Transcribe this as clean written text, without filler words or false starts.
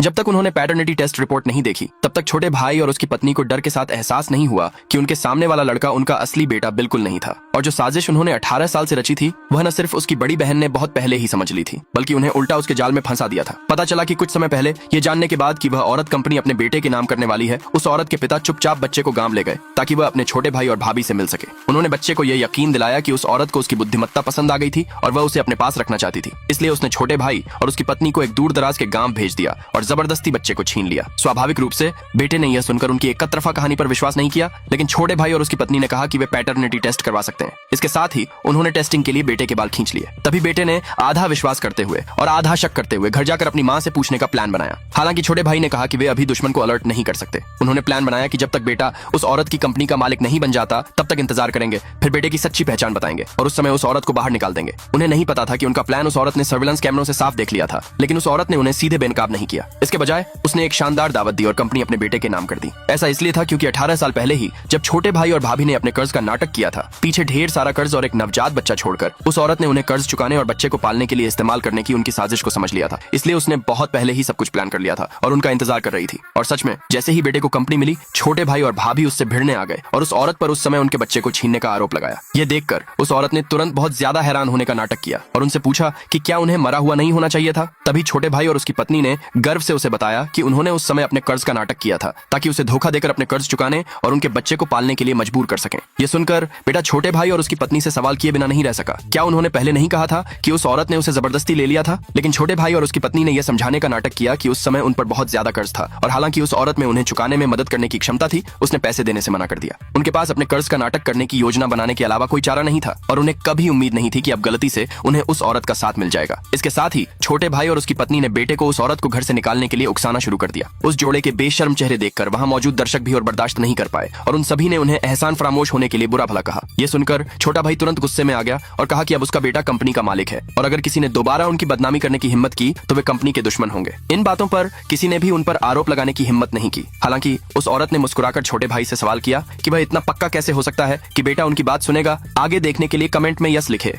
जब तक उन्होंने पैटर्निटी टेस्ट रिपोर्ट नहीं देखी तब तक छोटे भाई और उसकी पत्नी को डर के साथ एहसास नहीं हुआ कि उनके सामने वाला लड़का उनका असली बेटा बिल्कुल नहीं था, और जो साजिश उन्होंने 18 साल से रची थी वह न सिर्फ उसकी बड़ी बहन ने बहुत पहले ही समझ ली थी, बल्कि उन्हें उल्टा उसके जाल में फंसा दिया था। पता चला कि कुछ समय पहले ये जानने के बाद कि वह औरत कंपनी अपने बेटे के नाम करने वाली है, उस औरत के पिता चुपचाप बच्चे को गांव ले गए ताकि वह अपने छोटे भाई और भाभी से मिल सके। उन्होंने बच्चे को यह यकीन दिलाया कि उस औरत को उसकी बुद्धिमत्ता पसंद आ गई थी और वह उसे अपने पास रखना चाहती थी, इसलिए उसने छोटे भाई और उसकी पत्नी को एक दूर दराज के गांव भेज दिया और जबरदस्ती बच्चे को छीन लिया। स्वाभाविक रूप से बेटे ने यह सुनकर उनकी एक तरफा कहानी पर विश्वास नहीं किया, लेकिन छोटे भाई और उसकी पत्नी ने कहा कि वे पैटर्निटी टेस्ट करवा सकते हैं। इसके साथ ही उन्होंने टेस्टिंग के लिए बेटे के बाल खींच लिए। तभी बेटे ने आधा विश्वास करते हुए और आधा शक करते हुए घर जाकर अपनी मां से पूछने का प्लान बनाया। हालांकि छोटे भाई ने कहा कि वे अभी दुश्मन को अलर्ट नहीं कर सकते। उन्होंने प्लान बनाया कि जब तक बेटा उस औरत की कंपनी का मालिक नहीं बन जाता तब तक इंतजार करेंगे, फिर बेटे की सच्ची पहचान बताएंगे और उस समय उस औरत को बाहर निकाल देंगे। उन्हें नहीं पता था कि उनका प्लान उस औरत ने सर्विलांस कैमरों से साफ देख लिया था, लेकिन उस औरत ने उन्हें सीधे बेनकाब नहीं किया। इसके बजाय उसने एक शानदार दावत दी और कंपनी अपने बेटे के नाम कर दी। ऐसा इसलिए था क्योंकि 18 साल पहले ही जब छोटे भाई और भाभी ने अपने कर्ज का नाटक किया था, पीछे ढेर सारा कर्ज और एक नवजात बच्चा छोड़कर उस औरत ने उन्हें कर्ज चुकाने और बच्चे को पालने के लिए इस्तेमाल करने की उनकी साजिश को समझ लिया था। इसलिए उसने बहुत पहले ही सब कुछ प्लान कर लिया था और उनका इंतजार कर रही थी। और सच में जैसे ही बेटे को कंपनी मिली, छोटे भाई और भाभी उससे भिड़ने आ गए और उस औरत पर उस समय उनके बच्चे को छीनने का आरोप लगाया। यह देखकर उस औरत ने तुरंत बहुत ज्यादा हैरान होने का नाटक किया और उनसे पूछा कि क्या उन्हें मरा हुआ नहीं होना चाहिए था। तभी छोटे भाई और उसकी पत्नी ने गर्व से उसे बताया कि उन्होंने उस समय अपने कर्ज का नाटक किया था ताकि उसे धोखा देकर अपने कर्ज चुकाने और उनके बच्चे को पालने के लिए मजबूर कर सकें। यह सुनकर बेटा छोटे भाई और उसकी पत्नी से सवाल किए बिना नहीं रह सका। क्या उन्होंने पहले नहीं कहा था कि उस औरत ने उसे जबरदस्ती ले लिया था? लेकिन छोटे भाई और उसकी पत्नी ने यह समझाने का नाटक किया कि उस समय उन पर बहुत ज्यादा कर्ज था और हालांकि उस औरत में उन्हें चुकाने में मदद करने की क्षमता थी, उसने पैसे देने से मना कर दिया। उनके पास अपने कर्ज का नाटक करने की योजना बनाने के अलावा कोई चारा नहीं था और उन्हें कभी उम्मीद नहीं थी कि अब गलती से उन्हें उस औरत का साथ मिल जाएगा। इसके साथ ही छोटे भाई और उसकी पत्नी ने बेटे को उस औरत को घर से निकालने के लिए उकसाना शुरू कर दिया। उस जोड़े के बेशर्म चेहरे देखकर वहां मौजूद दर्शक भी और बर्दाश्त नहीं कर पाए और उन सभी ने उन्हें एहसान फरामोश होने के लिए बुरा भला कहा। यह सुनकर छोटा भाई तुरंत गुस्से में आ गया और कहा कि अब उसका बेटा कंपनी का मालिक है और अगर किसी ने दोबारा उनकी बदनामी करने की हिम्मत की तो वे कंपनी के दुश्मन होंगे। इन बातों पर किसी ने भी उन पर आरोप लगाने की हिम्मत नहीं की। हालांकि उस औरत ने मुस्कुराकर छोटे भाई से सवाल किया कि वह इतना पक्का कैसे हो सकता है कि बेटा उनकी बात सुनेगा। आगे देखने के लिए कमेंट में यस लिखे।